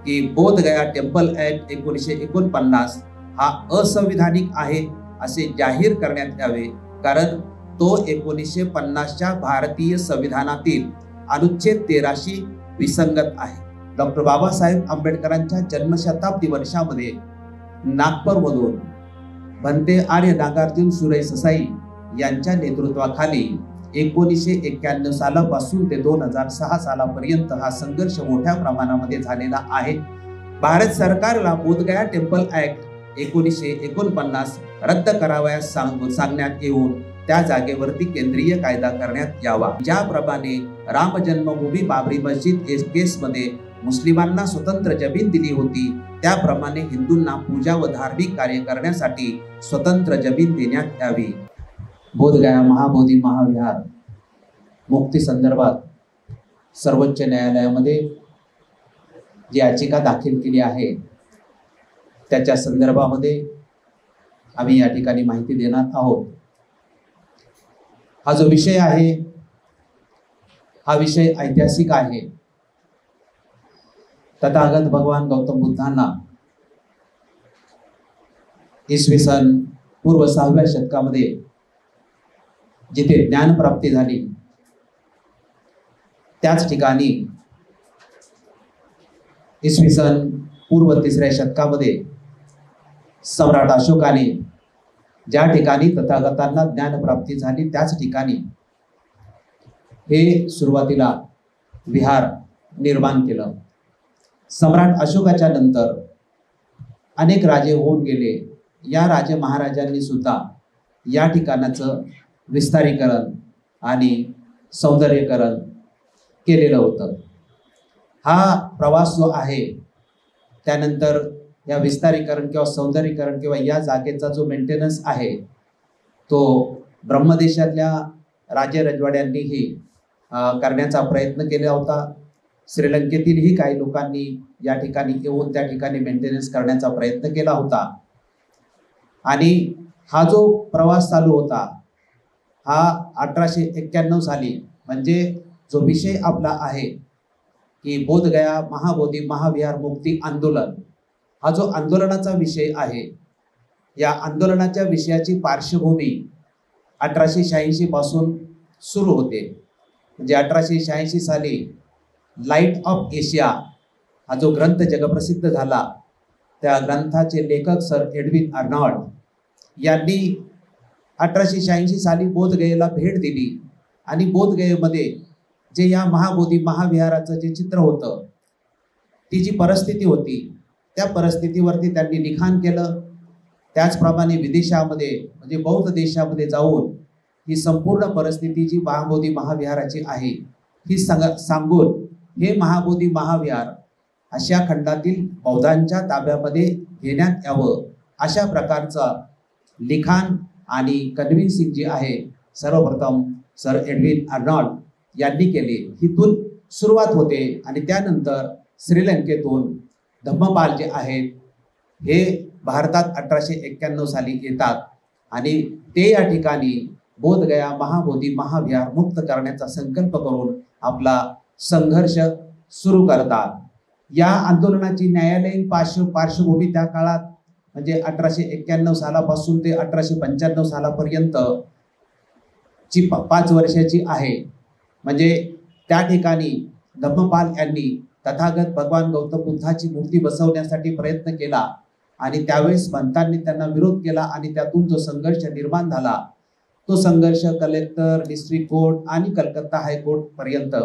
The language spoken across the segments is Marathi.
की बोधगया टेम्पल ऍक्ट 1949 हा असंविधानिक आहे असे जाहीर करण्यात यावे, कारण तो 1950च्या भारतीय संविधानातील अनुच्छेद 13शी विसंगत आहे. डॉक्टर बाबासाहेब आंबेडकरांच्या जन्मशताब्दी वर्षामध्ये नागपूरमधून भंते आर्य नागार्जुन सुरेश ससाई यांच्या नेतृत्वाखाली 1991 सालापासून ते 2006 सालापर्यंत हा संघर्ष मोठ्या प्रमाणामध्ये झालेला आहे. भारत सरकारला बोधगया टेम्पल ऍक्ट 1949 रद्द करावयास सांगण्यात येऊन त्या जागेवरती केंद्रीय कायदा करण्यात यावा. ज्याप्रमाणे राम जन्मभूमी बाबरी मस्जिद केसमध्ये मुस्लिमांना स्वतंत्र जमीन दिली होती, त्याप्रमाणे हिंदूंना पूजा व धार्मिक कार्य करण्यासाठी स्वतंत्र जमीन देण्यात यावी. बोधगया महाबोधी महाविहार मुक्ती संदर्भात सर्वोच्च न्यायालयामध्ये जी याचिका दाखल केली आहे त्याच्या संदर्भामध्ये आम्ही या ठिकाणी माहिती देणार आहोत. हा जो विषय आहे हा विषय ऐतिहासिक आहे. तथागत भगवान गौतम बुद्धांना इसवी सन पूर्व 6व्या शतकामध्ये जिथे ज्ञान प्राप्ती झाली त्याच ठिकाणी इसवी सन पूर्व 3ऱ्या शतकामध्ये सम्राट अशोकाने ज्या ठिकाणी तथागतांना ज्ञान प्राप्ती झाली त्याच ठिकाणी हे सुरुवातीला विहार निर्माण केलं. सम्राट अशोकाच्या नंतर अनेक राजे होऊन गेले. या राजे महाराजांनी सुद्धा या ठिकाणाचं विस्तारीकरण आणि सौंदर्यीकरण केलेलं होतं. हा प्रवास जो आहे त्यानंतर या विस्तारीकरण किंवा सौंदर्यीकरण किंवा या जागेचा जो मेंटेनन्स आहे तो ब्रह्मदेशातल्या राजे रजवाड्यांनीही करण्याचा प्रयत्न केला होता. श्रीलंकेतीलही काही लोकांनी या ठिकाणी येऊन त्या ठिकाणी मेंटेनन्स करण्याचा प्रयत्न केला होता. आणि हा जो प्रवास चालू होता हा 1891 साली, म्हणजे जो विषय आपला आहे की बोधगया महाबोधी महाविहार मुक्ती आंदोलन, हा जो आंदोलनाचा विषय आहे, या आंदोलनाच्या विषयाची पार्श्वभूमी 1886 पासून सुरू होते. म्हणजे 1886 साली लाईट ऑफ एशिया हा जो ग्रंथ जगप्रसिद्ध झाला, त्या ग्रंथाचे लेखक सर एडविन अर्नॉल्ड यांनी 1886 साली बोधगयेला भेट दिली आणि बोधगयेमध्ये जे या महाबोधी महाविहाराचं जे चित्र होतं, ती जी परिस्थिती होती त्या परिस्थितीवरती त्यांनी लिखाण केलं. त्याचप्रमाणे विदेशामध्ये म्हणजे बौद्ध देशामध्ये जाऊन ही संपूर्ण परिस्थिती जी महाबोधी महाविहाराची आहे ही सांगून हे महाबोधी महाविहार आशिया खंडातील बौद्धांच्या ताब्यामध्ये घेण्यात यावं अशा प्रकारचा लिखाण आणि कन्व्हिन्सिंग जी आहे सर्वप्रथम सर एडविन अर्नॉल्ड यांनी केली. हिथून सुरुवात होते आणि त्यानंतर श्रीलंकेतून धम्मपाल जे आहेत हे भारतात 1891 साली येतात आणि ते या ठिकाणी बोधगया महाबोधी महाविहार मुक्त करण्याचा संकल्प करून आपला संघर्ष सुरू करतात. या आंदोलनाची न्यायालयीन पार्श्वभूमी त्या काळात म्हणजे 1891 सालापासून ते 1895 सालापर्यंत ची 5 वर्षाची आहे. म्हणजे त्या ठिकाणी धम्मपाल यांनी तथागत भगवान गौतम बुद्धाची मूर्ती बसवण्यासाठी प्रयत्न केला आणि त्यावेळेस भंतांनी त्यांना विरोध केला आणि त्यातून जो संघर्ष निर्माण झाला तो संघर्ष कलेक्टर, डिस्ट्रिक्ट कोर्ट आणि कलकत्ता हायकोर्ट पर्यंत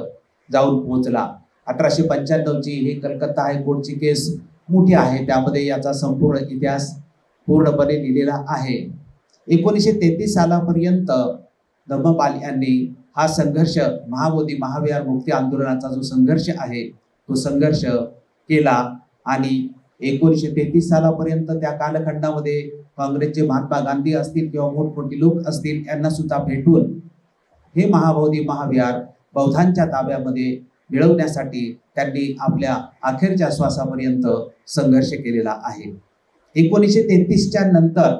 जाऊन पोहोचला. 1895 ही कलकत्ता हायकोर्टची केस मोठी आहे, त्यामध्ये याचा संपूर्ण इतिहास पूर्णपणे लिहिलेला आहे. 1933 सालापर्यंत धम्मपाल यांनी हा संघर्ष महाबोधी महाविहार मुक्ती आंदोलनाचा जो संघर्ष आहे तो संघर्ष केला आणि 1933 सालापर्यंत त्या कालखंडामध्ये काँग्रेसचे महात्मा गांधी असतील किंवा मोठमोठी लोक असतील यांना सुद्धा भेटून हे महाबोधी महाविहार बौद्धांच्या ताब्यामध्ये मिळवण्यासाठी त्यांनी आपल्या अखेरच्या श्वासापर्यंत संघर्ष केलेला आहे. 1933च्या नंतर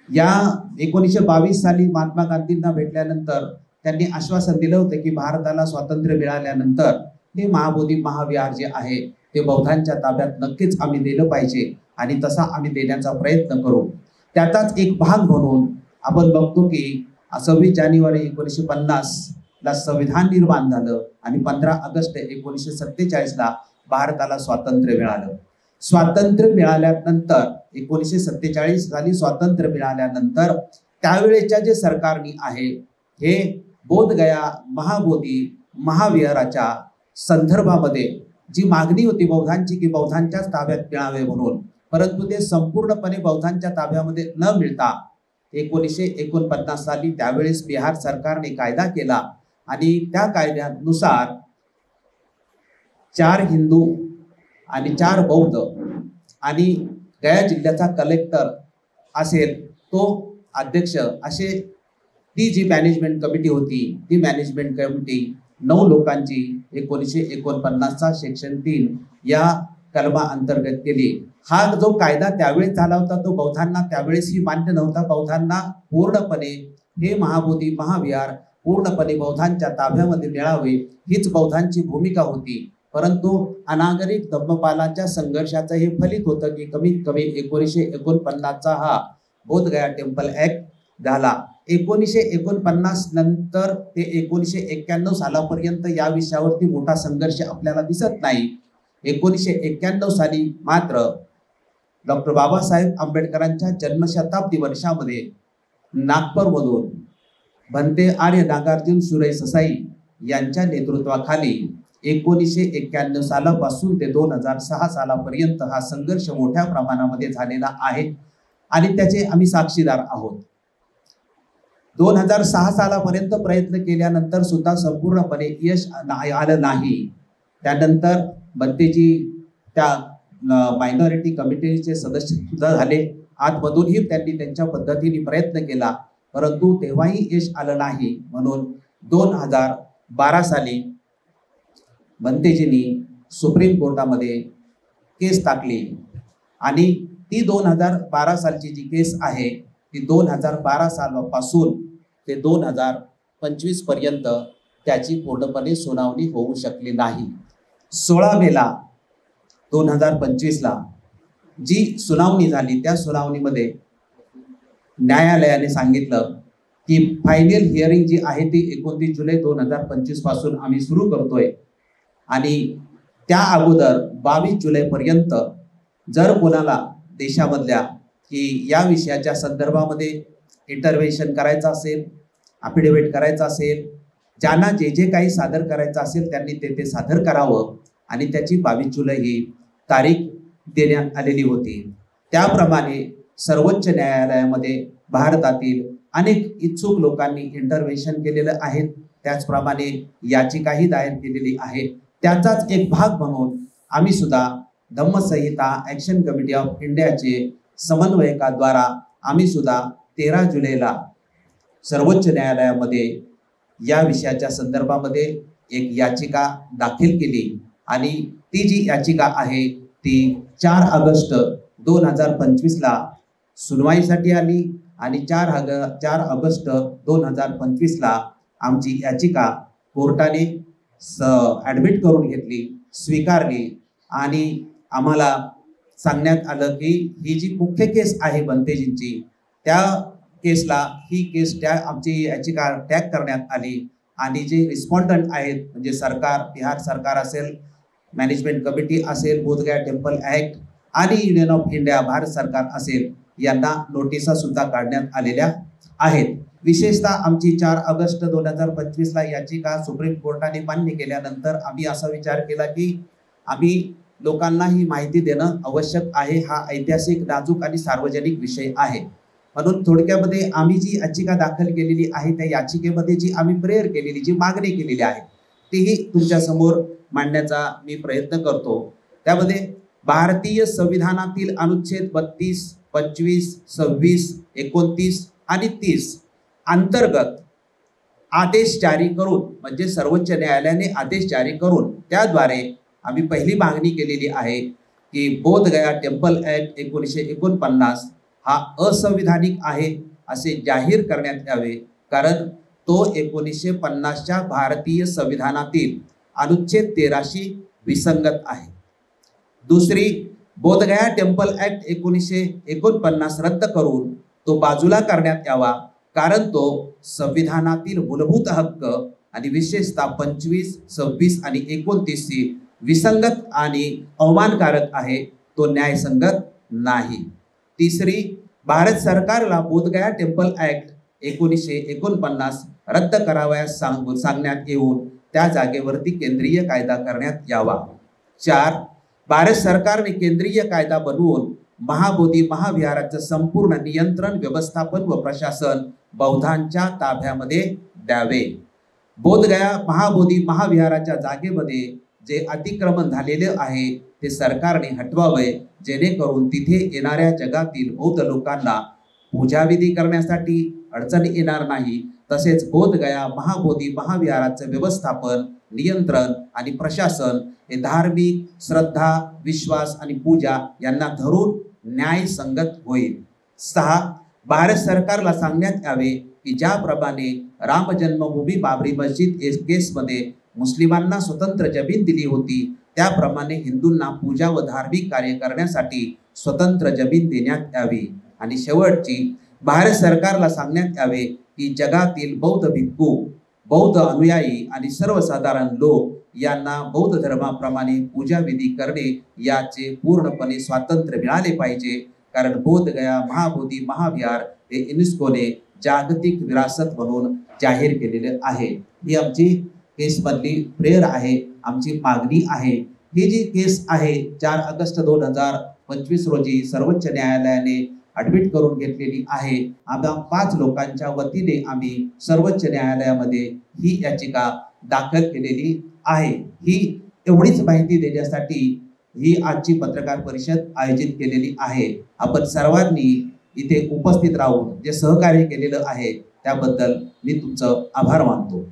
या 1922 साली महात्मा गांधींना भेटल्यानंतर त्यांनी आश्वासन दिलं होतं की भारताला स्वातंत्र्य मिळाल्यानंतर हे महाबोधी महाविहार जे आहे ते बौद्धांच्या ताब्यात नक्कीच आम्ही दिलं पाहिजे आणि तसा आम्ही देण्याचा प्रयत्न करू। त्याचाच एक भाग म्हणून आपण बघतो की 26 जानेवारी 1950 ला संविधान निर्माण झालं आणि 15 ऑगस्ट 1947 ला भारताला स्वातंत्र्य मिळालं। स्वातंत्र्य मिळाल्यानंतर 1947 साली स्वातंत्र्य मिळाल्यानंतर त्यावेळेच्या जे सरकारनी आहे हे बोधगया महाबोधी महाविहाराच्या संदर्भामध्ये जी मागणी होती बौद्धांची की बौद्धांच्याच ताब्यात मिळावे म्हणून, परंतु ते संपूर्णपणे बौद्धांच्या ताब्यामध्ये न मिळता 1949 साली त्यावेळेस बिहार सरकारने कायदा केला आणि त्या कायद्यानुसार 4 हिंदू आणि 4 बौद्ध आणि गया जिल्ह्याचा कलेक्टर असेल तो अध्यक्ष असे ती जी मॅनेजमेंट कमिटी होती ती मॅनेजमेंट कमिटी 9 लोकांची 1949चा सेक्शन 3 या कलमा अंतर्गत केली। हा जो कायदा त्यावेळेस झाला होता तो बौद्धांना त्यावेळेसही मान्य नव्हता। बौद्धांना पूर्णपणे हे महाबोधी महाविहार पूर्णपणे बौद्धांच्या ताब्यामध्ये मिळावे हीच बौद्धांची भूमिका होती। परंतु अनागरिक धम्मपालाच्या संघर्षाचं हे फलित होतं की कमीत कमी 1949चा हा बोधगया टेम्पल ऍक्ट झाला। 1949 नंतर ते 1991 सालापर्यंत या विषयावरती मोठा संघर्ष आपल्याला दिसत नाही। 1991 साली मात्र डॉक्टर बाबासाहेब आंबेडकरांच्या जन्मशताब्दी वर्षामध्ये नागपूरमधून भंते आर्य नागार्जुन सुरे ससाई यांच्या नेतृत्वाखाली 1991 सालापासून ते 2006 सालापर्यंत हा संघर्ष मोठ्या प्रमाणामध्ये झालेला आहे आणि त्याचे आम्ही साक्षीदार आहोत। 2006 सालापर्यंत प्रयत्न केल्यानंतर सुद्धा संपूर्णपणे यश आलं नाही। त्यानंतर भंतेजी त्या मायनॉरिटी कमिटीचे सदस्य सुद्धा झाले। आतमधूनही त्यांनी त्यांच्या पद्धतीने प्रयत्न केला परंतु तेव्हाही यश आलं नाही। म्हणून 2012 साली भंतेजींनी सुप्रीम कोर्टामध्ये केस टाकली आणि ती 2012 सालची जी केस आहे ती 2012 सालापासून ते 2025 पर्यंत त्याची पूर्णपणे सुनावणी होऊ शकली नाही। 16 मेला 2025 ला जी सुनावणी झाली त्या सुनावणीमध्ये न्यायालयाने सांगितलं की फायनल हिअरिंग जी आहे ती 29 जुलै 2025 पासून आम्ही सुरू करतोय आणि त्या अगोदर 22 जुलैपर्यंत जर कोणाला देशामधल्या की या विषयाच्या संदर्भामध्ये इंटरव्हेन्शन करायचं असेल अफिडेविट करायचं असेल ज्यांना जे जे काही सादर करायचं असेल त्यांनी ते सादर करावं आणि त्याची 22 जुलै ही तारीख देण्यात आलेली होती। त्याप्रमाणे सर्वोच्च न्यायालयामध्ये भारतातील अनेक इच्छुक लोकांनी इंटरव्हेन्शन केलेलं आहे। त्याचप्रमाणे याचिकाही दायर केलेली आहे। त्याचाच एक भाग म्हणून आम्ही सुद्धा धम्मसंहिता ॲक्शन कमिटी ऑफ इंडियाचे समन्वयकाद्वारा आम्ही सुद्धा 13 जुलैला सर्वोच्च न्यायालयामध्ये या विषयाच्या संदर्भामध्ये एक याचिका दाखल केली आणि ती जी याचिका आहे ती 4 ऑगस्ट 2025 ला सुनवाईसाठी आली आणि 4 ऑगस्ट 2025 ला आमची याचिका कोर्टाने ॲडमिट करून घेतली स्वीकारली आणि आम्हाला सांगण्यात आलं की ही जी मुख्य केस आहे भंतेजींची त्या केसला ही केस आमची याचिका टॅग करण्यात आली आणि जे रिस्पॉन्डंट आहेत म्हणजे सरकार बिहार सरकार असेल मॅनेजमेंट कमिटी असेल बोधगया टेम्पल ॲक्ट आणि युनियन ऑफ इंडिया भारत सरकार असेल यांना नोटिसा सुद्धा काढण्यात आलेल्या आहेत। विशेषतः आमची 4 ऑगस्ट 2025 ला याचिका सुप्रीम कोर्टाने मान्य केल्यानंतर आम्ही असा विचार केला की आम्ही लोकांना ही माहिती देणं आवश्यक आहे। हा ऐतिहासिक नाजूक आणि सार्वजनिक विषय आहे म्हणून थोडक्यामध्ये आम्ही जी याचिका दाखल केलेली आहे त्या याचिकेमध्ये जी आम्ही प्रेयर केलेली जी मागणी केलेली आहे तीही तुमच्या समोर मांडण्याचा मी प्रयत्न करतो। त्यामध्ये भारतीय संविधानातील अनुच्छेद 32, 25, 26, 29 आणि 30 अंतर्गत आदेश जारी करून म्हणजे सर्वोच्च न्यायालयाने आदेश जारी करून त्याद्वारे आम्ही पहिली मागणी केलेली आहे की बोधगया टेम्पल ॲक्ट 1949 हा असंविधानिक आहे असे जाहीर करण्यात यावे कारण तो 1950च्या भारतीय संविधानातील अनुच्छेद 13शी विसंगत आहे। दुसरी, बोधगया टेम्पल ऍक्ट 1949 रद्द करून तो बाजूला करण्यात यावा, कारण तो संविधानातील मूलभूत हक्क आणि विशेषतः 25, 26 आणि 29 विसंगत आणि अवमानकारक आहे, तो न्यायसंगत नाही. तिसरी, भारत सरकारला बोधगया टेम्पल ऍक्ट 1949 रद्द करावयास सांगण्यात येऊन त्या जागेवरती केंद्रीय कायदा करण्यात यावा. 4, भारत सरकारने केंद्रीय कायदा बनवून महाबोधी महाविहाराचं संपूर्ण नियंत्रण, व्यवस्थापन व प्रशासन बौद्धांच्या ताब्यामध्ये द्यावे. बोधगया महाबोधी महाविहाराच्या जागेमध्ये जे अतिक्रमण झालेले आहे ते सरकारने हटवावे, जेणेकरून तिथे येणाऱ्या जगातील बौद्ध लोकांना पूजाविधी करण्यासाठी अडचण येणार नाही. तसेच बोधगया महाबोधी महाविहाराचं व्यवस्थापन, नियंत्रण आणि प्रशासन हे धार्मिक श्रद्धा, विश्वास आणि पूजा यांना धरून न्यायसंगत होईल. 6, भारत सरकारला सांगण्यात यावे की ज्याप्रमाणे राम जन्मभूमी बाबरी मस्जिद केसमध्ये मुस्लिमांना स्वतंत्र जमीन दिली होती, त्याप्रमाणे हिंदूंना पूजा व धार्मिक कार्य करण्यासाठी स्वतंत्र जमीन देण्यात यावी. आणि शेवटची, भारत सरकारला सांगण्यात यावे की जगातील बौद्ध भिक्खू, बौद्ध अनुयायी आणि सर्वसाधारण लोक यांना बौद्ध धर्माप्रमाणे पूजाविधी करणे याचे पूर्णपणे स्वातंत्र्य मिळाले पाहिजे, कारण बोधगया महाबोधी महाविहार हे युनेस्कोने जागतिक विरासत म्हणून जाहीर केलेले आहे. ही आमची केसमधली प्रेयर आहे, आमची मागणी आहे. ही जी केस आहे 4 ऑगस्ट 2025 रोजी सर्वोच्च न्यायालयाने ॲडमिट करून घेतलेली आहे. आता 5 लोकांच्या वतीने आम्ही सर्वोच्च न्यायालयामध्ये ही याचिका दाखल केलेली आहे. ही एवढीच माहिती देण्यासाठी ही आजची पत्रकार परिषद आयोजित केलेली आहे. आपण सर्वांनी इथे उपस्थित राहून जे सहकार्य केलेलं आहे त्याबद्दल मी तुमचं आभार मानतो.